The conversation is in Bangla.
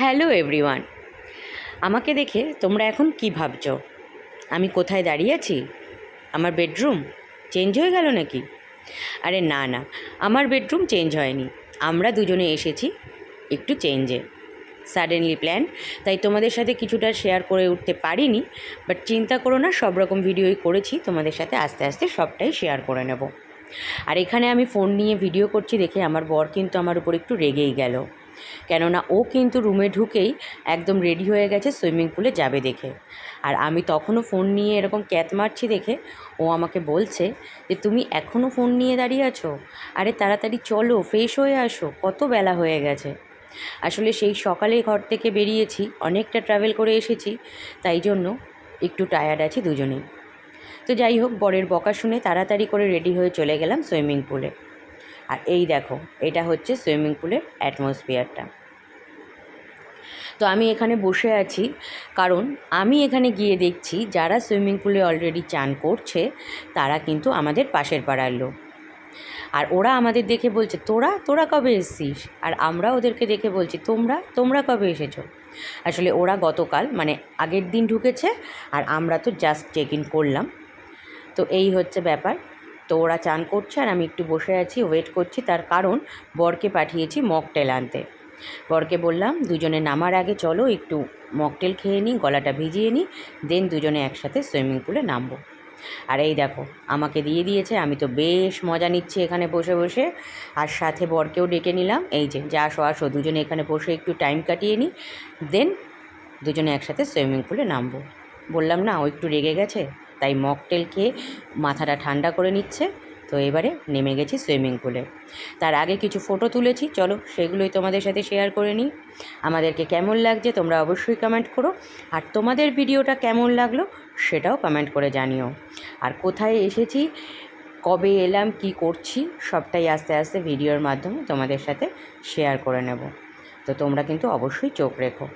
হ্যালো এভরিওয়ান, আমাকে দেখে তোমরা এখন কি ভাবছো? আমি কোথায় দাঁড়িয়ে আছি? আমার বেডরুম চেঞ্জ হয়ে গেল নাকি? আরে না না, আমার বেডরুম চেঞ্জ হয়নি। আমরা দুজনে এসেছি একটু চেঞ্জে, সাডেনলি প্ল্যান। তাই তোমাদের সাথে কিছুটা শেয়ার করে উঠতে পারিনি, বাট চিন্তা করো না, সব রকম ভিডিওই করেছি, তোমাদের সাথে আস্তে আস্তে সবটাই শেয়ার করে নেব। আর এখানে আমি ফোন নিয়ে ভিডিও করছি দেখে আমার বর কিন্তু আমার উপর একটু রেগেই গেল, কেননা ও কিন্তু রুমে ঢুকেই একদম রেডি হয়ে গেছে সুইমিং পুলে যাবে দেখে। আর আমি তখনও ফোন নিয়ে এরকম ক্যাত মারছি দেখে ও আমাকে বলছে যে তুমি এখনও ফোন নিয়ে দাঁড়িয়ে আছো, আরে তাড়াতাড়ি চলো, ফ্রেশ হয়ে আসো, কত বেলা হয়ে গেছে। আসলে সেই সকালে ঘর থেকে বেরিয়েছি, অনেকটা ট্রাভেল করে এসেছি, তাই জন্য একটু টায়ার্ড আছি দুজনেই। তো যাই হোক, বরের বকা শুনে তাড়াতাড়ি করে রেডি হয়ে চলে গেলাম সুইমিং পুলে। আর এই দেখো, এটা হচ্ছে সুইমিং পুলের অ্যাটমসফিয়ারটা। তো আমি এখানে বসে আছি কারণ আমি এখানে গিয়ে দেখছি যারা সুইমিং পুলে অলরেডি চান করছে তারা কিন্তু আমাদের পাশের পাড়ার লোক। আর ওরা আমাদের দেখে বলছে তোরা তোরা কবে এসছিস, আর আমরা ওদেরকে দেখে বলছি তোমরা তোমরা কবে এসেছো। আসলে ওরা গতকাল মানে আগের দিন ঢুকেছে, আর আমরা তো জাস্ট চেক ইন করলাম। তো এই হচ্ছে ব্যাপার। তো ওরা চান করছে আর আমি একটু বসে আছি, ওয়েট করছি, তার কারণ বরকে পাঠিয়েছি মকটেল আনতে। বরকে বললাম দুজনে নামার আগে চলো একটু মকটেল খেয়ে নিই, গলাটা ভিজিয়ে নিই, দেন দুজনে একসাথে সুইমিং পুলে নামবো। আর এই দেখো, আমাকে দিয়ে দিয়েছে, আমি তো বেশ মজা নিচ্ছি এখানে বসে বসে। আর সাথে বরকেও ডেকে নিলাম, এই যে যা আসো আসো, দুজনে এখানে বসে একটু টাইম কাটিয়ে নিই, দেন দুজনে একসাথে সুইমিং পুলে নামবো। বললাম না, ও একটু রেগে গেছে, তাই মকটেল খেয়ে মাথাটা ঠান্ডা করে নিচ্ছে। তো এবারে নেমে গেছি সুইমিং পুলে। তার আগে কিছু ফটো তুলেছি, চলো সেগুলোই তোমাদের সাথে শেয়ার করে নিই। আমাদেরকে কেমন লাগছে তোমরা অবশ্যই কমেন্ট করো, আর তোমাদের ভিডিওটা কেমন লাগলো সেটাও কমেন্ট করে জানিও। আর কোথায় এসেছি, কবে এলাম, কি করছি, সবটাই আস্তে আস্তে ভিডিওর মাধ্যমে তোমাদের সাথে শেয়ার করে নেব। তো তোমরা কিন্তু অবশ্যই চোখ রেখো।